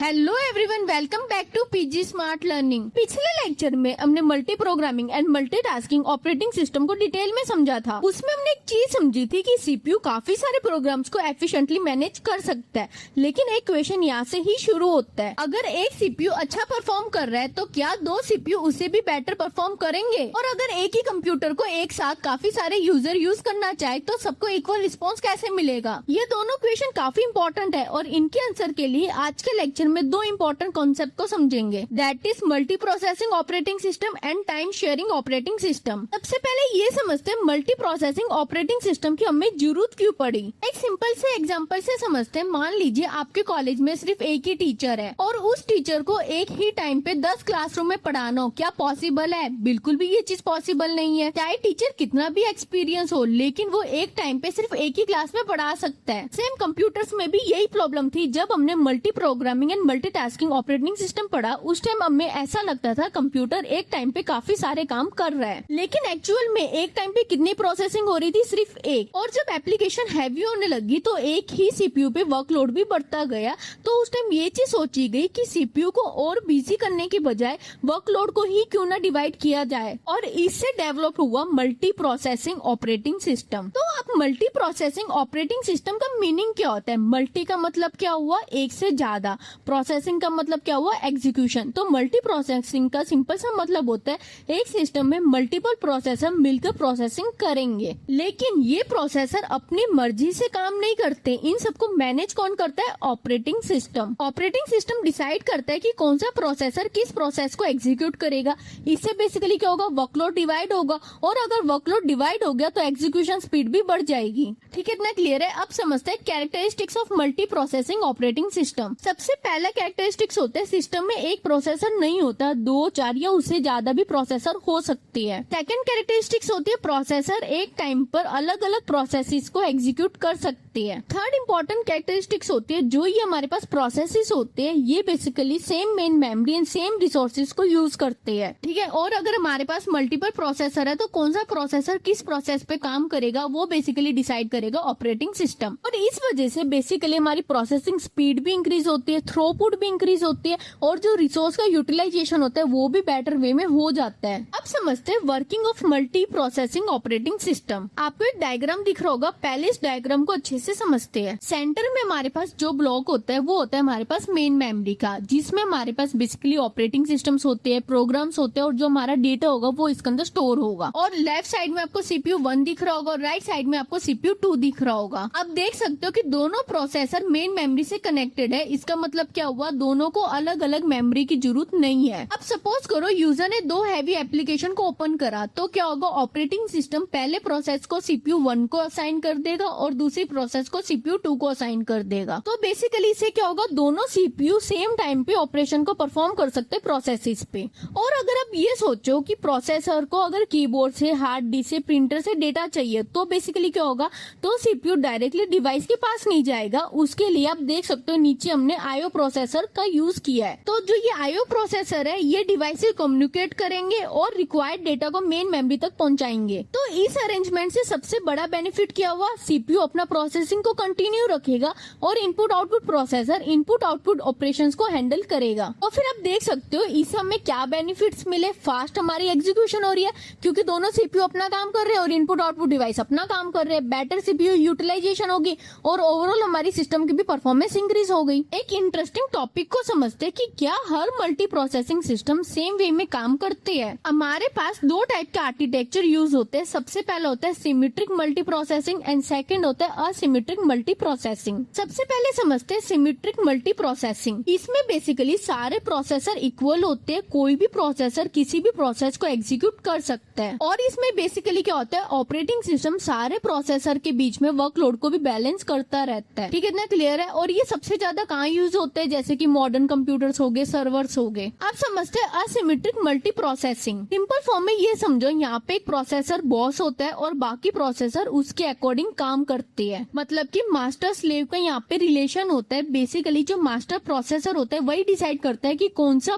Hello everyone, welcome back to PG smart learning. पिछले lecture में हमने multi programming and multitasking operating system को detail में समझा था। उसमें हमने एक चीज समझी थी कि सीपीयू काफी सारे प्रोग्राम्स को एफिशिएंटली मैनेज कर सकता है, लेकिन एक क्वेश्चन यहाँ से ही शुरू होता है। अगर एक सीपीयू अच्छा परफॉर्म कर रहा है तो क्या दो सीपीयू उससे भी बेटर परफॉर्म करेंगे? और अगर एक ही कंप्यूटर को एक साथ काफी सारे यूजर यूज करना चाहे तो सबको इक्वल रिस्पॉन्स कैसे मिलेगा? ये दोनों क्वेश्चन काफी इंपॉर्टेंट है और इनके आंसर के लिए आज के लेक्चर में दो इंपॉर्टेंट कॉन्सेप्ट को समझेंगे, that is multi processing operating system and time sharing operating system. सबसे पहले ये समझते हैं मल्टी प्रोसेसिंग ऑपरेटिंग सिस्टम की हमें जरूरत क्यों पड़ी। एक सिंपल से एग्जांपल से समझते हैं। मान लीजिए आपके कॉलेज में सिर्फ एक ही टीचर है और उस टीचर को एक ही टाइम पे 10 क्लासरूम में पढ़ाना हो, क्या पॉसिबल है? बिल्कुल भी ये चीज पॉसिबल नहीं है। चाहे टीचर कितना भी एक्सपीरियंस हो, लेकिन वो एक टाइम पे सिर्फ एक ही क्लास में पढ़ा सकता है। सेम कंप्यूटर्स में भी यही प्रॉब्लम थी। जब हमने multi programming and multitasking operating system पढ़ा, उस टाइम हमें ऐसा लगता था कंप्यूटर एक टाइम पे काफी सारे काम कर रहा है, लेकिन एक्चुअल में एक टाइम पे कितनी प्रोसेसिंग हो रही थी? सिर्फ एक। और जब एप्लीकेशन हैवी होने लगी तो एक ही सीपीयू पे वर्कलोड भी बढ़ता गया। तो उस टाइम ये चीज सोची गई कि सीपीयू को और बिजी करने की बजाय वर्कलोड को ही क्यों ना डिवाइड किया जाए, और इससे डेवलप हुआ मल्टी प्रोसेसिंग ऑपरेटिंग सिस्टम। तो अब मल्टी प्रोसेसिंग ऑपरेटिंग सिस्टम का मीनिंग क्या होता है? मल्टी का मतलब क्या हुआ? एक से ज्यादा। प्रोसेसिंग का मतलब क्या हुआ? एग्जीक्यूशन। तो मल्टी प्रोसेसिंग का सिंपल सा मतलब होता है एक सिस्टम में मल्टीपल प्रोसेसर मिलकर प्रोसेसिंग करेंगे, लेकिन ये प्रोसेसर अपनी मर्जी से काम नहीं करते। इन सबको मैनेज कौन करता है? Operating system. Operating system decide करता है कि कौन सा प्रोसेसर किस प्रोसेस को एग्जीक्यूट करेगा। इससे बेसिकली क्या होगा? वर्कलोड डिवाइड होगा, और अगर वर्कलोड डिवाइड हो गया तो एग्जीक्यूशन स्पीड भी बढ़ जाएगी। ठीक है, इतना क्लियर है? अब समझते हैं characteristics of multi processing operating system. सबसे पहला कैरेक्टरिस्टिक्स होता है सिस्टम में एक प्रोसेसर नहीं होता, 2, 4 या उससे ज्यादा भी प्रोसेसर हो सकती है। सेकंड कैरेक्टरिस्टिक्स होती है प्रोसेसर एक टाइम पर अलग अलग प्रोसेसेस को एग्जीक्यूट कर सकती है। थर्ड इंपॉर्टेंट कैरेक्टरिस्टिक्स होती है जो ये हमारे पास प्रोसेसेस होते हैं, ये basically same main memory and same resources को यूज करते हैं। ठीक है, और अगर हमारे पास मल्टीपल प्रोसेसर है तो कौन सा प्रोसेसर किस प्रोसेस पे काम करेगा वो बेसिकली डिसाइड करेगा ऑपरेटिंग सिस्टम। और इस वजह से बेसिकली हमारी प्रोसेसिंग स्पीड भी इंक्रीज होती है, थ्रूपुट भी इंक्रीज होती है, और जो रिसोर्स का यूटिलाइजेशन होता है वो भी बेटर वे में हो जाता है। अब समझते हैं working of multi processing operating system. आपको एक डायग्राम दिख रहा होगा, पहले इस डायग्राम को अच्छे से समझते हैं। सेंटर में हमारे पास जो ब्लॉक होता है वो होता है हमारे पास मेन मेमोरी का, जिसमें हमारे पास बेसिकली ऑपरेटिंग सिस्टम्स होते हैं, प्रोग्राम्स होते हैं, और जो हमारा डेटा होगा वो इसके अंदर स्टोर होगा। और लेफ्ट साइड में आपको सीपीयू 1 दिख रहा होगा और राइट साइड में आपको सीपीयू 2 दिख रहा होगा। अब देख सकते हो कि दोनों प्रोसेसर मेन मेमोरी से कनेक्टेड है। इसका मतलब क्या हुआ? दोनों को अलग अलग मेमोरी की जरूरत नहीं है। अब सपोज करो यूजर ने दो हैवी एप्लीकेशन को ओपन करा, तो क्या होगा? ऑपरेटिंग सिस्टम पहले प्रोसेस को सीपीयू 1 को असाइन कर देगा और दूसरी प्रोसेस को सीपीयू 2 को असाइन कर देगा। तो बेसिकली इससे क्या होगा? दोनों सीपीयू सेम टाइम पे ऑपरेशन को परफॉर्म कर सकते हैं प्रोसेसेस पे। और अगर आप ये सोचो कि प्रोसेसर को अगर कीबोर्ड से, हार्ड डिस्क से, प्रिंटर से डेटा चाहिए, तो बेसिकली क्या होगा? तो सीपीयू डायरेक्टली डिवाइस के पास नहीं जाएगा। उसके लिए आप देख सकते हो नीचे हमने आईओ प्रोसेसर का यूज किया है। तो जो ये आईओ प्रोसेसर है ये डिवाइस से कम्युनिकेट करेंगे और रिक्वायर्ड डेटा को मेन मेमोरी तक पहुंचाएंगे। तो इस अरेंजमेंट से सबसे बड़ा बेनिफिट क्या हुआ? सीपीयू अपना प्रोसेसिंग को कंटिन्यू रखेगा और input output processor input output operations को हैंडल करेगा। और फिर आप देख सकते हो इससे हमें क्या बेनिफिट्स मिले। फास्ट हमारी एग्जीक्यूशन हो रही है क्योंकि दोनों सीपीयू अपना काम कर रहे हैं और इनपुट आउटपुट डिवाइस अपना काम कर रहे हैं। बेटर सीपीयू यूटिलाइजेशन होगी और ओवरऑल हमारी सिस्टम की भी परफॉर्मेंस इंक्रीज हो गई। एक इंटरेस्टिंग टॉपिक को समझते हैं कि क्या हर multi processing system same way में काम करते हैं। हमारे पास दो टाइप के आर्किटेक्चर यूज होते हैं। सबसे पहला होता है symmetric multi processing and second होता है असिमेट्रिक मल्टी प्रोसेसिंग। सबसे पहले समझते हैं सिमेट्रिक मल्टी प्रोसेसिंग। इसमें बेसिकली सारे प्रोसेसर इक्वल होते हैं, कोई भी प्रोसेसर किसी भी प्रोसेस को एग्जीक्यूट कर सकता है। और इसमें बेसिकली क्या होता है? ऑपरेटिंग सिस्टम सारे प्रोसेसर के बीच में वर्कलोड को भी बैलेंस करता रहता है। ठीक है, इतना क्लियर है? और ये सबसे ज्यादा कहाँ यूज होते हैं? जैसे कि मॉडर्न कंप्यूटर्स हो गए, सर्वर्स हो गए। आप समझते हैं asymmetric multi processing. Simple form में ये समझो, यहाँ पे एक प्रोसेसर बॉस होता है और बाकी प्रोसेसर उसके अकॉर्डिंग काम करते हैं। मतलब कि मास्टर स्लेव का यहाँ पे रिलेशन होता है। बेसिकली जो मास्टर प्रोसेसर होता है वही डिसाइड करता है कि कौन सा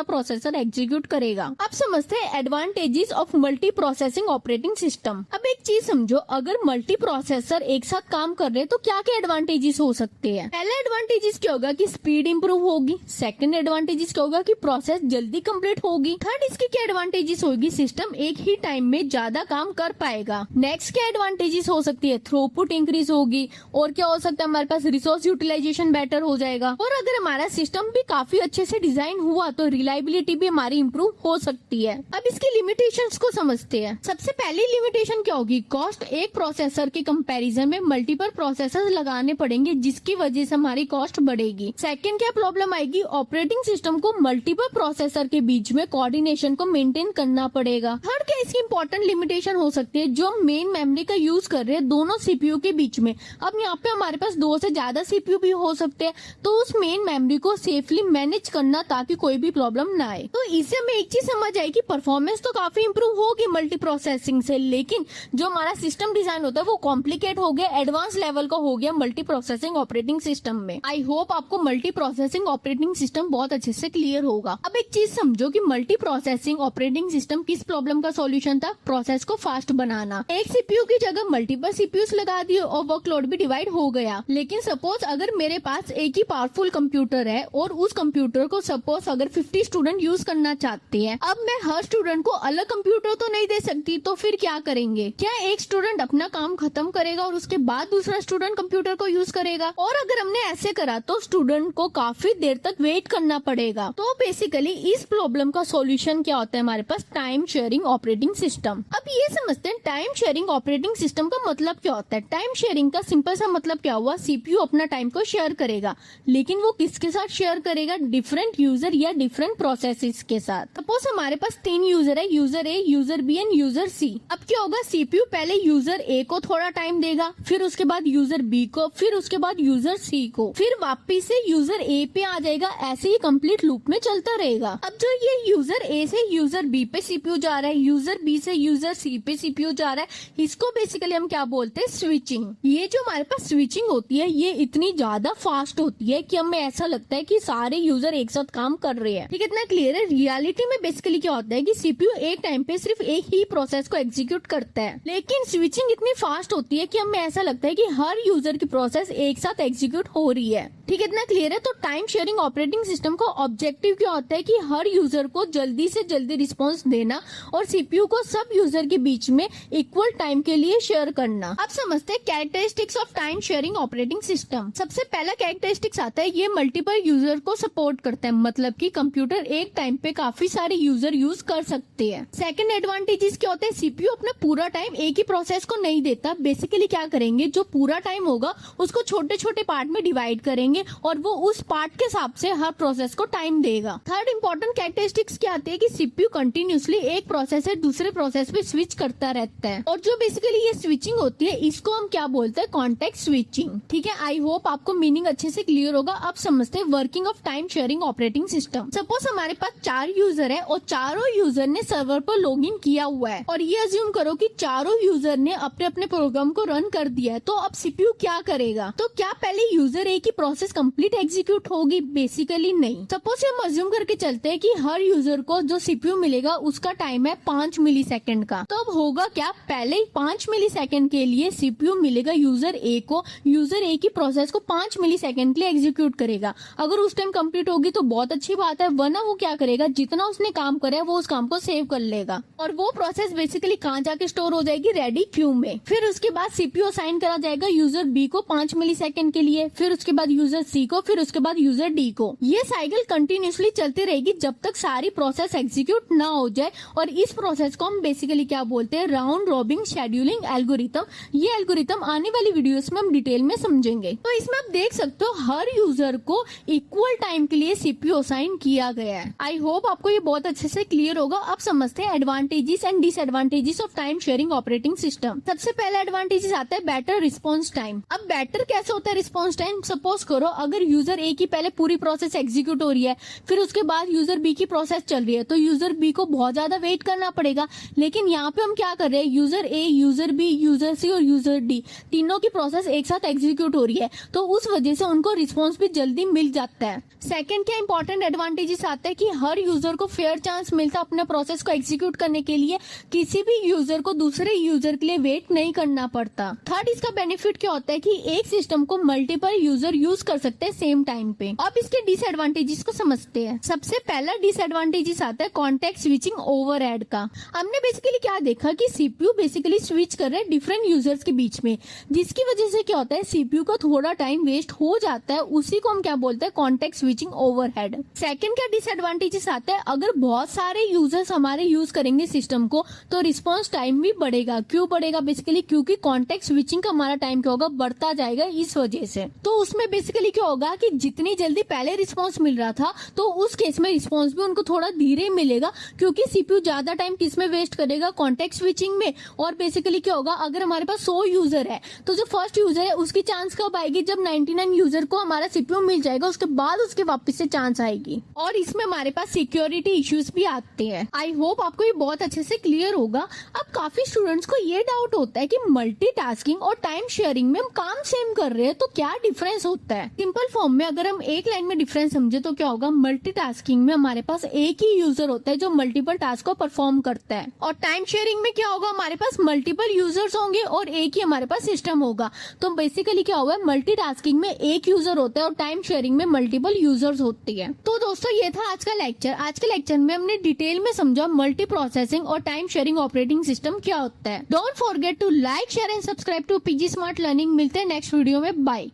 प्रोसेसर एग्जीक्यूट करेगा। अब समझते हैं advantages of multi processing operating system. अब एक चीज समझो, अगर मल्टी प्रोसेसर एक साथ काम कर रहे हैं तो क्या क्या एडवांटेजेस हो सकते हैं? पहला एडवांटेजेस क्या होगा कि स्पीड इंप्रूव होगी। सेकंड एडवांटेजेस क्या होगा कि प्रोसेस जल्दी कंप्लीट होगी। थर्ड इसकी क्या एडवांटेजेस होगी, सिस्टम एक ही टाइम में ज्यादा काम कर पाएगा। नेक्स्ट क्या एडवांटेजेस हो सकती है, थ्रूपुट इंक्रीज होगी। और क्या हो सकता है, हमारे पास रिसोर्स यूटिलाइजेशन बेटर हो जाएगा। और अगर हमारा सिस्टम भी काफी अच्छे से डिजाइन हुआ तो रिलायबिलिटी भी हमारी इंप्रूव हो सकती है। अब इसकी लिमिटेशंस को समझते हैं। सबसे पहली लिमिटेशन क्या होगी, कॉस्ट। एक प्रोसेसर के कंपैरिजन में मल्टीपल प्रोसेसर लगाने पड़ेंगे जिसकी वजह से हमारी कॉस्ट बढ़ेगी। सेकंड क्या प्रॉब्लम आएगी, ऑपरेटिंग सिस्टम को मल्टीपल प्रोसेसर के बीच में कोऑर्डिनेशन को मेंटेन करना पड़ेगा। थर्ड क्या इसकी इंपॉर्टेंट लिमिटेशन हो सकती है, जो मेन मेमोरी का यूज कर रहे हैं दोनों सीपीयू के बीच में। अब यहाँ पे हमारे पास 2 से ज्यादा सीपीयू भी हो सकते हैं, तो उस मेन मेमोरी को सेफली मैनेज करना ताकि कोई भी प्रॉब्लम ना आए। तो इससे हमें एक चीज समझ आई कि परफॉर्मेंस तो काफी इंप्रूव होगी मल्टी प्रोसेसिंग से, लेकिन जो हमारा सिस्टम डिजाइन होता है वो कॉम्प्लिकेट हो गया, एडवांस लेवल का हो गया मल्टी प्रोसेसिंग ऑपरेटिंग सिस्टम में। आई होप आपको मल्टी प्रोसेसिंग ऑपरेटिंग सिस्टम बहुत अच्छे से क्लियर होगा। अब एक चीज समझो कि मल्टी प्रोसेसिंग ऑपरेटिंग सिस्टम किस प्रॉब्लम का सॉल्यूशन था, प्रोसेस को फास्ट बनाना। एक सीपीयू की जगह मल्टीपल सीपीयूज लगा दिए और वर्कलोड भी डिवाइड हो गया। लेकिन सपोज अगर मेरे पास एक ही पावरफुल कंप्यूटर है और उस कंप्यूटर को सपोज अगर 50 स्टूडेंट यूज करना चाहते हैं, अब मैं हर स्टूडेंट को अलग कंप्यूटर तो नहीं दे सकती, तो फिर क्या करेंगे, क्या एक स्टूडेंट अपना काम खत्म करेगा और उसके बाद दूसरा स्टूडेंट कंप्यूटर को यूज करेगा? और अगर हमने ऐसे करा तो स्टूडेंट को काफी देर तक वेट करना पड़ेगा। तो बेसिकली इस प्रॉब्लम का सॉल्यूशन क्या होता है हमारे पास, टाइम शेयरिंग ऑपरेटिंग सिस्टम। अब ये समझते हैं टाइम शेयरिंग ऑपरेटिंग सिस्टम का मतलब क्या होता है। टाइम शेयरिंग का सिंपल सा मतलब क्या हुआ, सीपीयू अपना टाइम को शेयर करेगा, लेकिन वो किसके साथ शेयर करेगा, डिफरेंट यूजर या डिफरेंट प्रोसेसेस के साथ। सपोज हमारे पास 3 यूजर है, user A, user B and user C. अब क्या होगा, सीपीयू पहले यूजर ए को थोड़ा टाइम देगा, फिर उसके बाद यूजर बी को, फिर उसके बाद यूजर सी को, फिर वापिस से यूजर ए पे आ जाएगा। ऐसे ही कंप्लीट लूप में चलता रहेगा। अब जो ये यूजर ए से यूजर बी पे सीपीयू जा रहा है, यूजर बी से यूजर सी पे सीपीयू जा रहा है, इसको बेसिकली हम क्या बोलते हैं, स्विचिंग। ये जो हमारे पास स्विचिंग होती है ये इतनी ज्यादा फास्ट होती है कि हमें ऐसा लगता है कि सारे यूजर एक साथ काम कर रहे हैं। ठीक है, इतना क्लियर है। रियलिटी में बेसिकली क्या होता है कि सीपीयू एक टाइम पे सिर्फ एक ही प्रोसेस को एग्जीक्यूट करता है, लेकिन स्विचिंग इतनी फास्ट होती है कि हमें ऐसा लगता है कि हर यूजर की प्रोसेस एक साथ एग्जीक्यूट हो रही है। ठीक है, इतना क्लियर है। तो टाइम शेयरिंग ऑपरेटिंग सिस्टम का ऑब्जेक्टिव क्या होता है कि हर यूजर को जल्दी से जल्दी रिस्पॉन्स देना और सीपीयू को सब यूजर के बीच में इक्वल टाइम के लिए शेयर करना। अब समझते हैं characteristics of time sharing operating system. सबसे पहला कैरेक्टरिस्टिक्स आता है ये मल्टीपल यूजर को सपोर्ट करता है, मतलब कि कंप्यूटर एक टाइम पे काफी सारे यूजर यूज कर सकते हैं। सेकंड एडवांटेजेस क्या होते हैं, सीपीयू अपना पूरा टाइम एक ही प्रोसेस को नहीं देता। बेसिकली क्या करेंगे, जो पूरा टाइम होगा उसको छोटे छोटे पार्ट में डिवाइड करेंगे और वो उस पार्ट के हिसाब से हर प्रोसेस को टाइम देगा। थर्ड इंपॉर्टेंट कैरेक्टरिस्टिक्स क्या आती है कि सीपीयू कंटिन्यूसली एक प्रोसेस से दूसरे प्रोसेस पे स्विच करता रहता है, और जो बेसिकली ये स्विचिंग होती है इसको हम क्या बोलते हैं, कॉन्टेक्स्ट स्विचिंग। ठीक है, आई होप आपको मीनिंग अच्छे से क्लियर होगा। अब समझते हैं working of time sharing operating system. Suppose हमारे पास 4 यूजर है और चारों यूजर ने सर्वर पर लॉग इन किया हुआ है, और ये अज्यूम करो कि चारों यूजर ने अपने अपने प्रोग्राम को रन कर दिया है। तो अब सीपीयू क्या करेगा, तो क्या पहले यूजर ए की प्रोसेस कंप्लीट एग्जीक्यूट होगी? बेसिकली नहीं। सपोज हम अज्यूम करके चलते हैं कि हर यूजर को जो सीपीयू मिलेगा उसका टाइम है 5 मिलीसेकंड का। तो अब होगा क्या, पहले 5 मिलीसेकंड के लिए सीपीयू मिलेगा यूजर ए को, यूजर ए की प्रोसेस को 5 मिलीसेकंड के लिए एग्जीक्यूट करेगा। अगर उस टाइम कंप्लीट होगी तो बहुत अच्छी बात है, वरना वो क्या करेगा, जितना उसने काम करा वो उस काम को सेव कर लेगा और वो प्रोसेस बेसिकली कहाँ जाके स्टोर हो जाएगी, रेडी क्यू में। फिर उसके बाद सीपीयू असाइन करा जाएगा यूजर बी को 5 मिलीसेकंड के लिए, फिर उसके बाद यूजर सी को, फिर उसके बाद यूजर डी को। ये साइकिल कंटिन्यूसली चलती रहेगी जब तक सारी प्रोसेस एग्जीक्यूट ना हो जाए, और इस प्रोसेस को हम बेसिकली क्या बोलते हैं, राउंड रॉबिन शेड्यूलिंग एल्गोरिथम। ये एल्गोरिथम आने वाली वीडियोस में हम डिटेल में समझेंगे। तो इसमें आप देख सकते हो हर यूजर को इक्वल टाइम के लिए सीपीयू असाइन किया गया है। आई होप आपको ये बहुत अच्छे से क्लियर होगा। अब समझते हैं advantages and disadvantages of time sharing operating system. सबसे पहला एडवांटेजेस आता है बेटर रिस्पॉन्स टाइम। अब बेटर कैसे होता है रिस्पॉन्स टाइम, सपोज करो अगर यूजर ए की पहले पूरी प्रोसेस एग्जीक्यूट हो रही है, फिर उसके बाद यूजर बी की प्रोसेस चल रही है, तो यूजर बी को बहुत ज्यादा वेट करना पड़ेगा। लेकिन यहाँ पे हम क्या कर रहे हैं, user A, user B, user सी और यूजर डी तीनों की प्रोसेस एक साथ एग्जीक्यूट हो रही है, तो उस वजह से उनको रिस्पॉन्स भी जल्दी मिल जाता है। सेकंड क्या इंपॉर्टेंट एडवांटेजेस आता है कि हर यूजर को फेयर चांस मिलता है अपने प्रोसेस को एग्जीक्यूट करने के लिए, किसी भी यूजर को दूसरे यूजर के लिए वेट नहीं करना पड़ता। थर्ड इसका बेनिफिट क्या होता है कि एक सिस्टम को मल्टीपल यूजर यूज कर सकते हैं सेम टाइम टाइम पे। अब इसके डिसएडवांटेजेस को समझते हैं। सबसे पहला डिसएडवांटेजेस आता है कॉन्टेक्स्ट स्विचिंग ओवरहेड का। हमने बेसिकली क्या देखा कि सीपीयू बेसिकली स्विच कर रहे हैं डिफरेंट यूजर्स के बीच में, जिसकी वजह से क्या होता है सीपीयू का थोड़ा टाइम वेस्ट हो जाता है। उसी को हम क्या बोलते हैं कॉन्टेक्स्ट स्विचिंग ओवरहेड। सेकंड क्या डिसएडवांटेजेस आता है, अगर बहुत सारे यूजर्स हमारे यूज करेंगे सिस्टम को तो रिस्पॉन्स टाइम भी बढ़ेगा। क्यों बढ़ेगा? बेसिकली क्योंकि कॉन्टेक्स्ट स्विचिंग का हमारा टाइम क्या होगा, बढ़ता जाएगा इस वजह से। तो उसमें बेसिकली क्या होगा कि जितनी जल्दी पहले रिस्पॉन्स मिल रहा था तो उस केस में रिस्पॉन्स भी उनको थोड़ा धीरे मिलेगा, क्योंकि सीपीयू ज्यादा टाइम किसमें वेस्ट करेगा, कॉन्टेक्स्ट स्विचिंग में। और बेसिकली क्या होगा, अगर हमारे पास 100 यूजर है तो जो फर्स्ट यूजर है उसकी चांस कब आएगी, जब 99 यूजर को हमारा सीपीयू मिल जाएगा, उसके बाद उसके वापस से चांस आएगी। और इसमें हमारे पास सिक्योरिटी इश्यूज भी आते हैं। आई होप आपको ये बहुत अच्छे से क्लियर होगा। अब काफी स्टूडेंट्स को ये डाउट होता है कि मल्टीटास्किंग और टाइम शेयरिंग में हम काम सेम कर रहे हैं तो क्या डिफरेंस होता है। सिंपल फॉर्म में अगर हम एक लाइन में डिफरेंस समझे तो क्या होगा, मल्टीटास्किंग में हमारे पास एक ही यूजर होता है जो मल्टीपल टास्क को परफॉर्म करता है, और टाइम शेयरिंग में क्या होगा, हमारे पास मल्टीपल यूजर्स होंगे और एक ही हमारे पास सिस्टम होगा। तो बेसिकली क्या होगा, मल्टीटास्किंग में एक यूजर होता है और टाइम शेयरिंग में मल्टीपल यूजर्स होती है। तो दोस्तों ये था आज का लेक्चर। आज के लेक्चर में हमने डिटेल में समझा मल्टी प्रोसेसिंग और टाइम शेयरिंग ऑपरेटिंग सिस्टम क्या होता है। Don't forget to like, share and subscribe to PG smart learning. मिलते हैं नेक्स्ट वीडियो में। बाय।